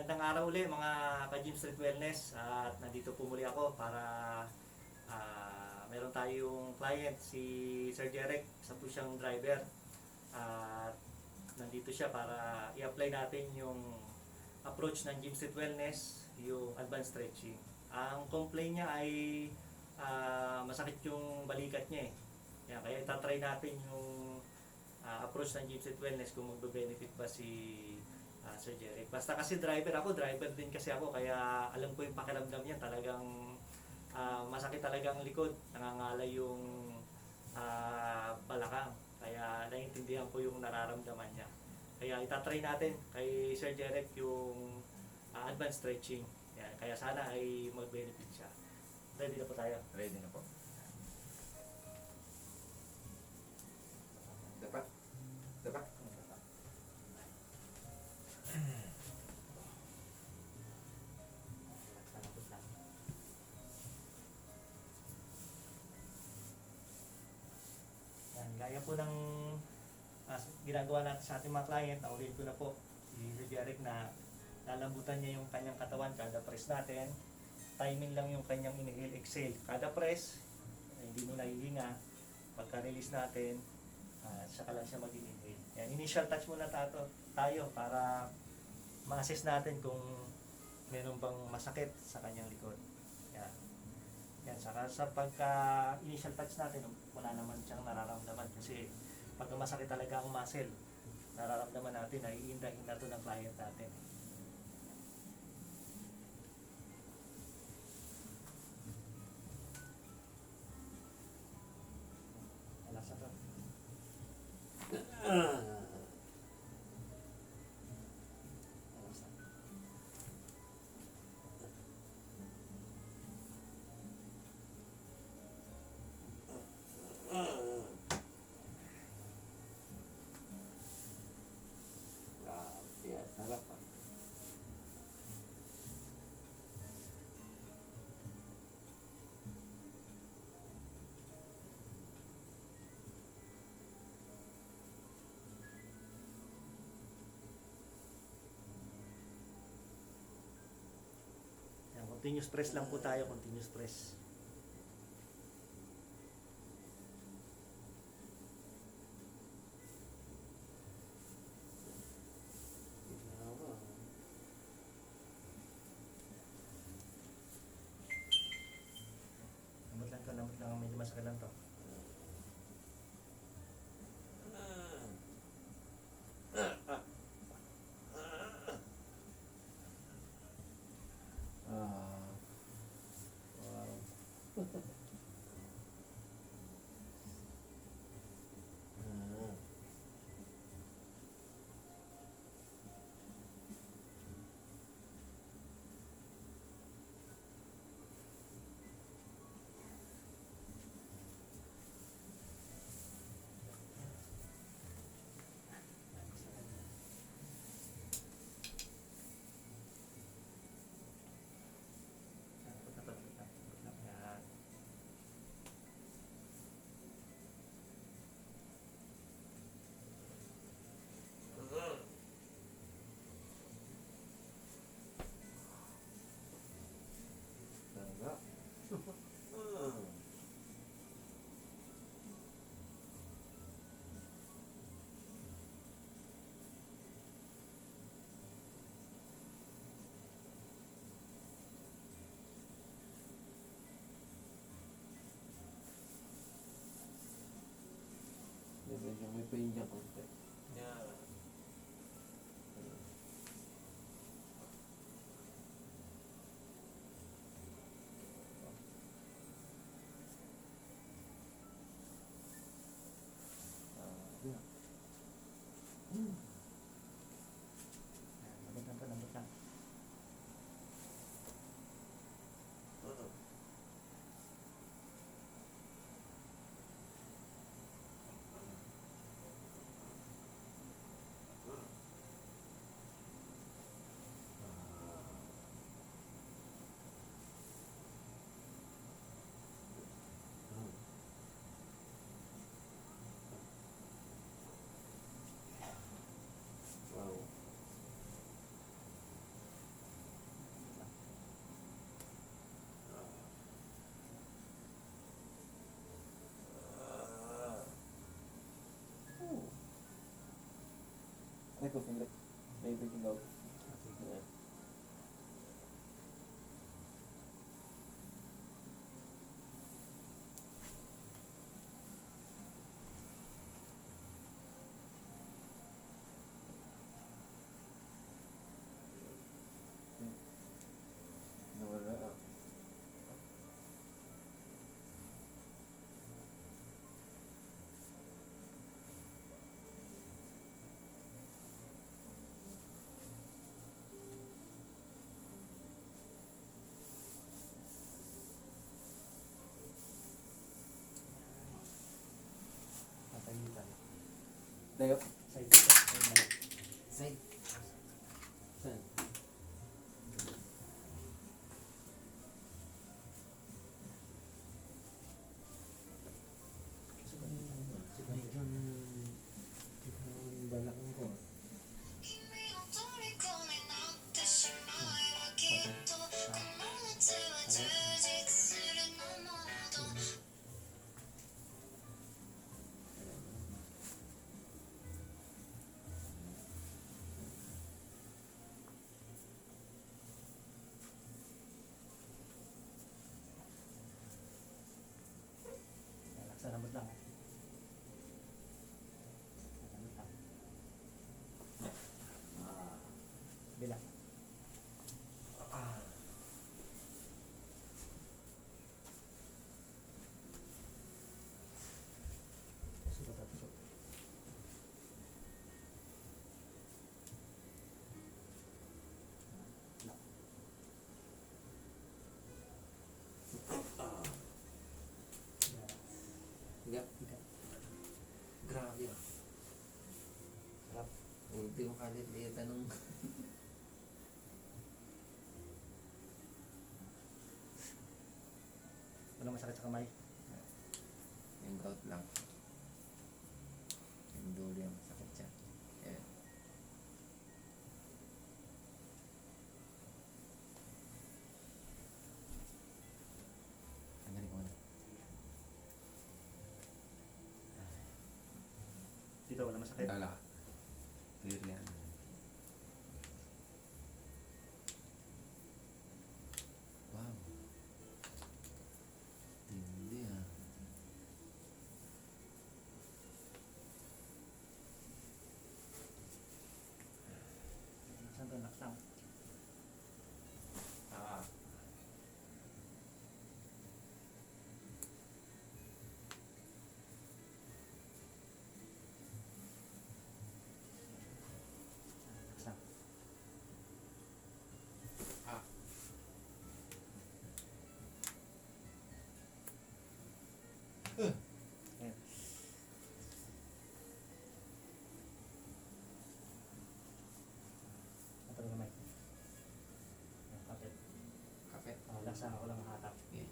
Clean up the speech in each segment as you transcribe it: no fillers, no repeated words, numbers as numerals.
Magandang araw uli mga ka-Gym Street Wellness at nandito po muli ako para meron tayong client si Sir Jeric, isa po siyang driver at nandito siya para i-apply natin yung approach ng Gym Street Wellness, yung advanced stretching. Ang complaint niya ay masakit yung balikat niya Yan, kaya itatry natin yung approach ng Gym Street Wellness kung magbe-benefit ba si Sir Jeric. Basta kasi driver din kasi ako, kaya alam ko yung pakiramdam niya. Talagang masakit talaga ang likod, nangangalay yung balakang. Kaya naiintindihan ko yung nararamdaman niya. Kaya itatry natin kay Sir Jeric yung advanced stretching. Yan. Kaya sana ay mag-benefit siya. Ready na po tayo? Ready na po. Dapat? Dapat? Yan, gaya po ng ginagawa natin sa ating mga client, naulit ko na po si Sir Jeric na lalambutan niya yung kanyang katawan kada press natin. Timing lang yung kanyang inhale, exhale. Kada press, hindi mo nahihinga. Pagka-release natin, saka lang siya mag-inhale. Yan, initial touch muna tayo para ma-assess natin kung meron bang masakit sa kanyang likod. Yan. Yan, saka sa pagka-initial touch natin, wala naman siyang nararamdaman kasi pag masakit talaga ang muscle, nararamdaman natin na iinda-inda to ng client natin. Alasa to. Grabe, sarap ah. Yan, continuous press lang po tayo, continuous press. Lambot lang, medyo masakit lang to. Wow. Yan. Sarap. Medyo may pain niya konti. Yan. Yeah. Lambot lang to, lambot lang. ko sandali. May breaking out. Ayan. Nawala ah. Patayitan. Dayo. Side to side. Side. Saan? Medyo balakang ko. Sa lambot lang. Lambot lang. Bila. Tusok at tusok. Lock. Higa. Higa. Grabe ah. Sarap. Ultimo kalit-liit anong... Walang masakit sa kamay. Yung gout lang. Yung dulo yung sakit siya. Ayan. Tanggalin ko na. Dito walang masakit. Wala. Clear yan. Wow. Hindi ah. Saan to nakasang? Ah. Nakasang. Ah. Ayan. Ito yung kamay. Ayan, kapit. Kape. Laksa ako lang hatak. Yeah.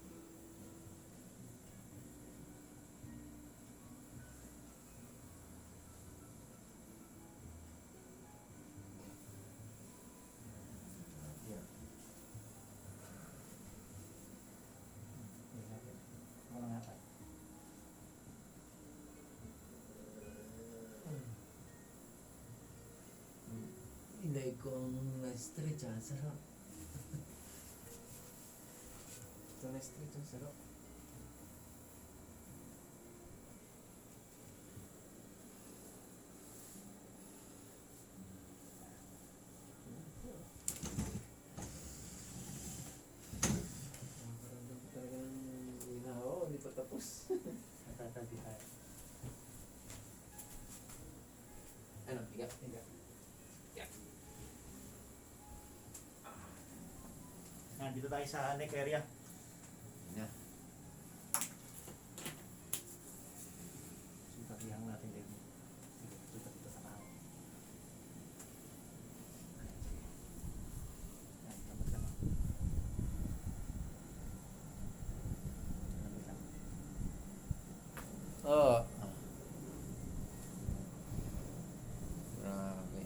Yeah. Ayan, kapit. Ako lang hatak. Inay kong na-stretch ah. Sarap. Ito na-stretch ang sarap. Nakakaramdam ko talaga ng ginawa. Hindi pa tapos. Natatabi tayo. Ano? Higa. Higa. Yeah. Yan, dito tayo sa neck area. Na. Sintatihan natin dito. Dito dito sa paa. Yan, lamot lang. Lamot lang. Oo. Grabe.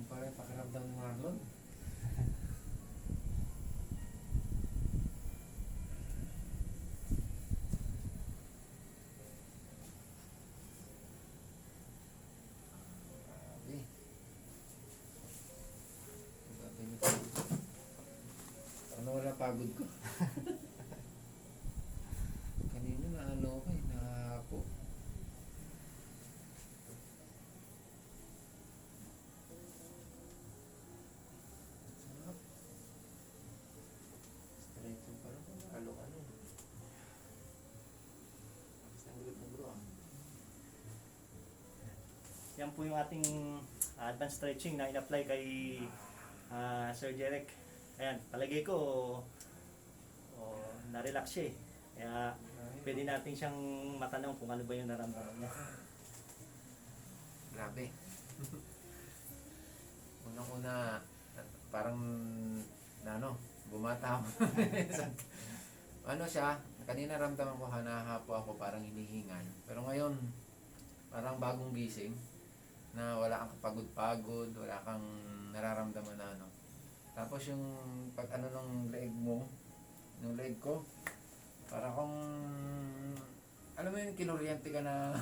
pa rin pakiramdam ni Marlon. Grabe. Grabe nito. Ano wala pagod ko? Kanina na ano ko eh, nahahapo. Sarap. Stretching pa rin. Ano. Basta ang gulit ng bro ah. Yan po yung ating advanced stretching na in-apply kay Sir Jeric. Ayan, palagay ko na-relax siya eh. Kaya pwede natin siyang matanong kung ano ba yung naramdaman niya. Grabe. Unang-una, parang bumata ako. Ano siya, kanina ramdaman ko hanahapo ako, parang hinihingal. Pero ngayon, parang bagong gising na wala kang kapagod-pagod, wala kang nararamdaman na ano. Tapos yung pag ano ng leeg mo, ng leeg ko, parang kung alam mo yung kinuryente ka na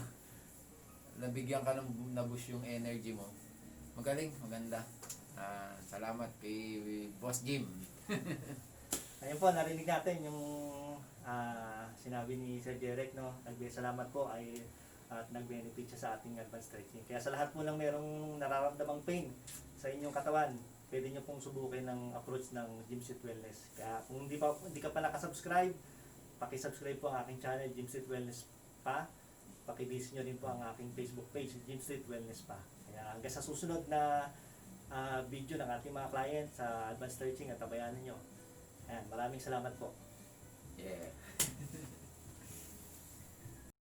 nabigyan ka ng nabush yung energy mo. Magaling, maganda. Salamat kay Boss Jim. Ayun po, narinig natin yung sinabi ni Sir Jeric, no? Salamat po ay at nag-benefit siya sa ating advanced stretching. Kaya sa lahat po ng merong nararamdamang pain sa inyong katawan, pwede nyo pong subukin ng approach ng Gymsweet Wellness. Kaya kung hindi ka pa nakasubscribe, paki-subscribe po ang aking channel, Gymsweet Wellness pa. Paki-visit nyo rin po ang aking Facebook page, Gymsweet Wellness pa. Kaya hanggang sa susunod na video ng ating mga client sa advanced stretching at tabayanan nyo. Ayan, maraming salamat po. Yeah.